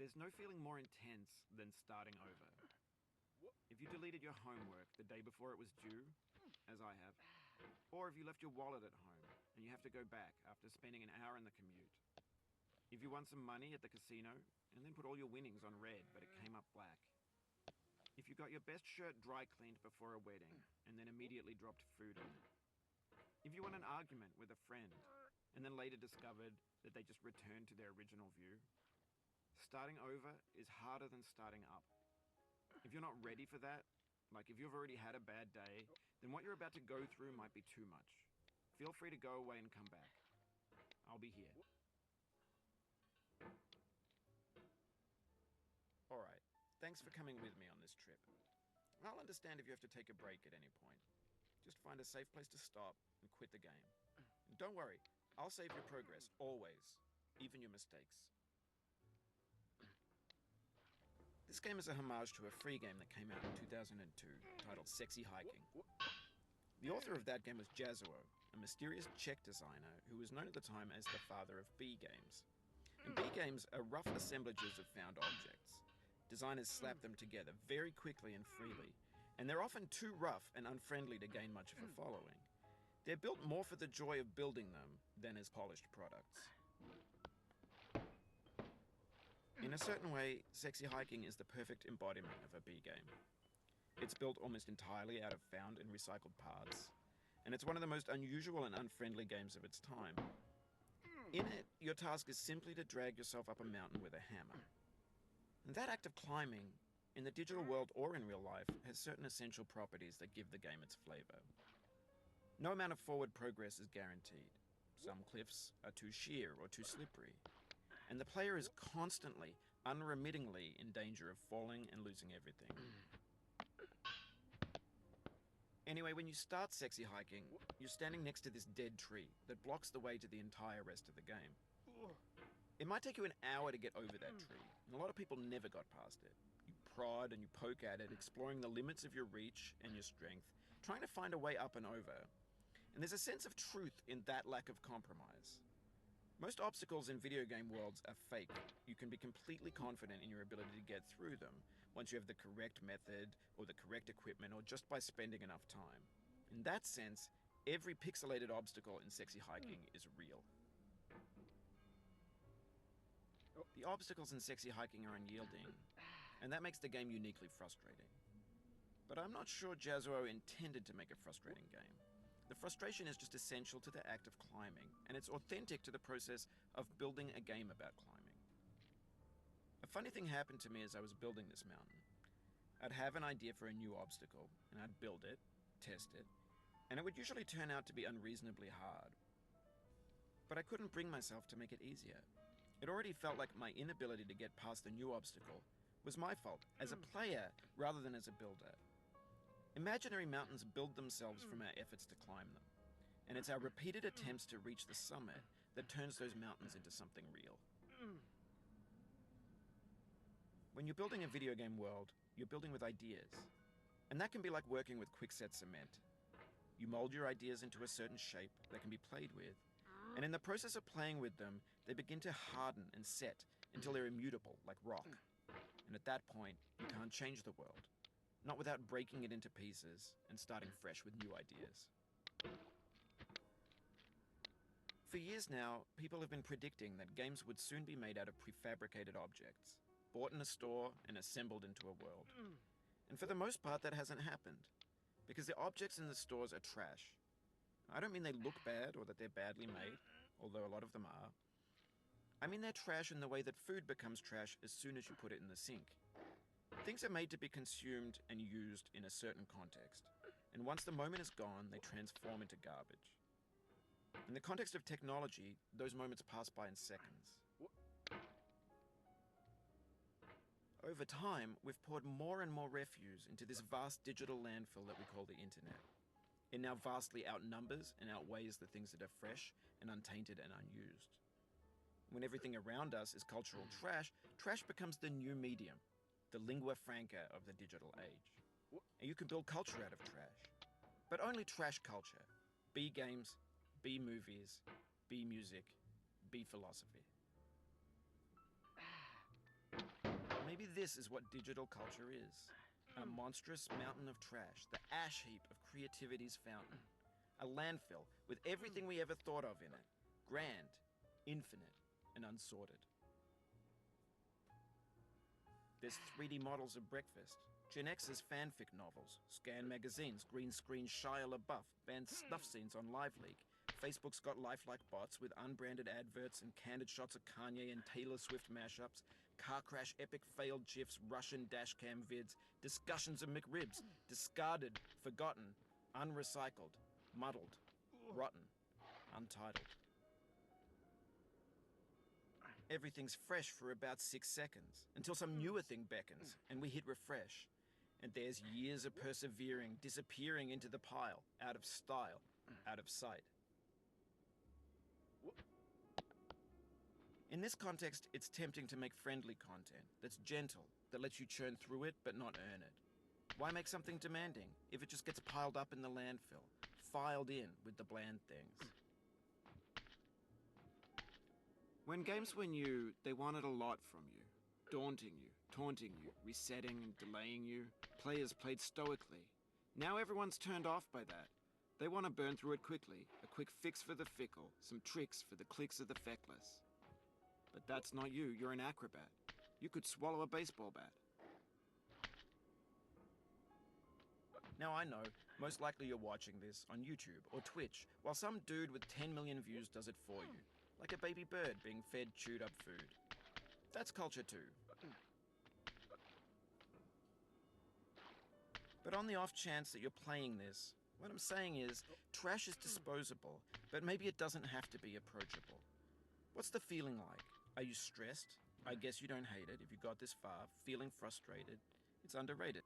There's no feeling more intense than starting over. If you deleted your homework the day before it was due, as I have, or if you left your wallet at home and you have to go back after spending an hour in the commute. If you won some money at the casino and then put all your winnings on red but it came up black. If you got your best shirt dry cleaned before a wedding and then immediately dropped food on it. If you won an argument with a friend and then later discovered that they just returned to their original view. Starting over is harder than starting up. If you're not ready for that, like if you've already had a bad day, then what you're about to go through might be too much. Feel free to go away and come back. I'll be here. Alright, thanks for coming with me on this trip. I'll understand if you have to take a break at any point. Just find a safe place to stop and quit the game. And don't worry, I'll save your progress, always. Even your mistakes. This game is a homage to a free game that came out in 2002, titled Sexy Hiking. The author of that game was Jazuo, a mysterious Czech designer who was known at the time as the father of B games. And B games are rough assemblages of found objects. Designers slap them together very quickly and freely, and they're often too rough and unfriendly to gain much of a following. They're built more for the joy of building them than as polished products. In a certain way, Sexy Hiking is the perfect embodiment of a B game. It's built almost entirely out of found and recycled parts, and it's one of the most unusual and unfriendly games of its time. In it, your task is simply to drag yourself up a mountain with a hammer. And that act of climbing, in the digital world or in real life, has certain essential properties that give the game its flavor. No amount of forward progress is guaranteed. Some cliffs are too sheer or too slippery. And the player is constantly, unremittingly in danger of falling and losing everything. Anyway, when you start Sexy Hiking, you're standing next to this dead tree that blocks the way to the entire rest of the game. It might take you an hour to get over that tree, and a lot of people never got past it. You prod and you poke at it, exploring the limits of your reach and your strength, trying to find a way up and over. And there's a sense of truth in that lack of compromise. Most obstacles in video game worlds are fake. You can be completely confident in your ability to get through them once you have the correct method or the correct equipment or just by spending enough time. In that sense, every pixelated obstacle in Sexy Hiking is real. The obstacles in Sexy Hiking are unyielding, and that makes the game uniquely frustrating. But I'm not sure Jazuo intended to make a frustrating game. The frustration is just essential to the act of climbing, and it's authentic to the process of building a game about climbing. A funny thing happened to me as I was building this mountain. I'd have an idea for a new obstacle, and I'd build it, test it, and it would usually turn out to be unreasonably hard. But I couldn't bring myself to make it easier. It already felt like my inability to get past the new obstacle was my fault as a player rather than as a builder. Imaginary mountains build themselves from our efforts to climb them, and it's our repeated attempts to reach the summit that turns those mountains into something real. When you're building a video game world, you're building with ideas, and that can be like working with quickset cement. You mold your ideas into a certain shape that can be played with, and in the process of playing with them, they begin to harden and set until they're immutable, like rock. And at that point, you can't change the world. Not without breaking it into pieces and starting fresh with new ideas. For years now, people have been predicting that games would soon be made out of prefabricated objects, bought in a store and assembled into a world. And for the most part, that hasn't happened, because the objects in the stores are trash. I don't mean they look bad or that they're badly made, although a lot of them are. I mean they're trash in the way that food becomes trash as soon as you put it in the sink. Things are made to be consumed and used in a certain context, and once the moment is gone, they transform into garbage. In the context of technology, those moments pass by in seconds. Over time, we've poured more and more refuse into this vast digital landfill that we call the internet. It now vastly outnumbers and outweighs the things that are fresh and untainted and unused. When everything around us is cultural trash, trash becomes the new medium. The lingua franca of the digital age. And you can build culture out of trash. But only trash culture. B games, B movies, B music, B philosophy. this is what digital culture is. A monstrous mountain of trash, the ash heap of creativity's fountain. A landfill with everything we ever thought of in it. Grand, infinite, and unsorted. There's 3D models of breakfast, Gen X's fanfic novels, scan magazines, green screen Shia LaBeouf, banned snuff scenes on Live Leak. Facebook's got lifelike bots with unbranded adverts and candid shots of Kanye and Taylor Swift mashups, car crash epic failed GIFs, Russian dashcam vids, discussions of McRibs, discarded, forgotten, unrecycled, muddled, rotten, untitled. Everything's fresh for about 6 seconds, until some newer thing beckons, and we hit refresh. And there's years of persevering, disappearing into the pile, out of style, out of sight. In this context, it's tempting to make friendly content that's gentle, that lets you churn through it but not earn it. Why make something demanding if it just gets piled up in the landfill, filed in with the bland things? When games were new, they wanted a lot from you. Daunting you, taunting you, resetting and delaying you. Players played stoically. Now everyone's turned off by that. They want to burn through it quickly, a quick fix for the fickle, some tricks for the clicks of the feckless. But that's not you, you're an acrobat. You could swallow a baseball bat. Now I know, most likely you're watching this on YouTube or Twitch, while some dude with 10 million views does it for you. Like a baby bird being fed chewed up food. That's culture too. But on the off chance that you're playing this, what I'm saying is, trash is disposable, but maybe it doesn't have to be approachable. What's the feeling like? Are you stressed? I guess you don't hate it if you got this far. Feeling frustrated? It's underrated.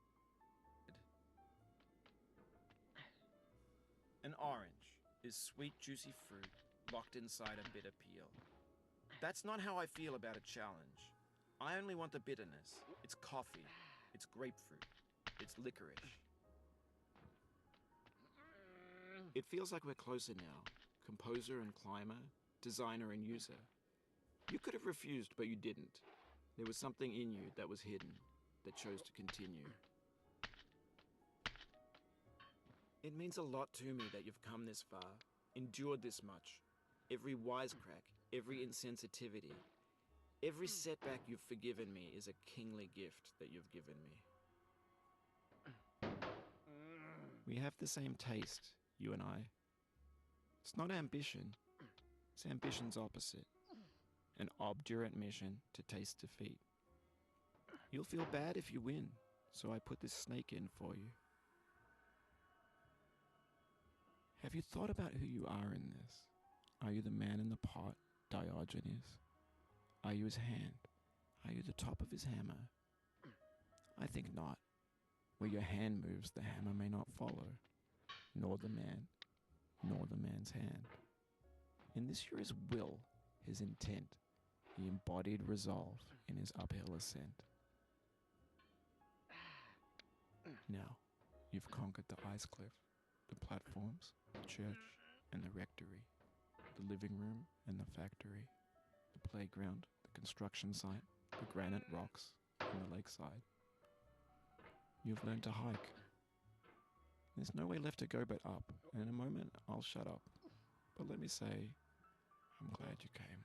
An orange is sweet, juicy fruit locked inside a bitter peel. That's not how I feel about a challenge. I only want the bitterness. It's coffee. It's grapefruit. It's licorice. It feels like we're closer now. Composer and climber, designer and user. You could have refused, but you didn't. There was something in you that was hidden, that chose to continue. It means a lot to me that you've come this far, endured this much. Every wisecrack, every insensitivity, every setback you've forgiven me is a kingly gift that you've given me. We have the same taste, you and I. It's not ambition, it's ambition's opposite. An obdurate mission to taste defeat. You'll feel bad if you win, so I put this snake in for you. Have you thought about who you are in this? Are you the man in the pot, Diogenes? Are you his hand? Are you the top of his hammer? I think not. Where your hand moves, the hammer may not follow, nor the man, nor the man's hand. In this you're his will, his intent, the embodied resolve in his uphill ascent. Now, you've conquered the ice cliff, the platforms, the church, and the rectory, the living room and the factory, the playground, the construction site, the granite rocks, and the lakeside. You've learned to hike. There's no way left to go but up, and in a moment I'll shut up. But let me say, I'm glad you came.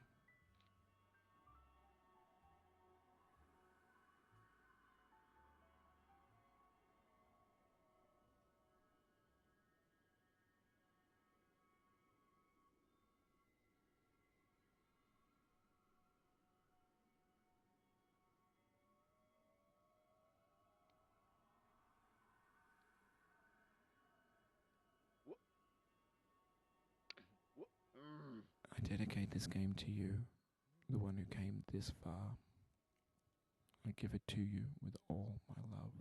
I dedicate this game to you, the one who came this far. I give it to you with all my love.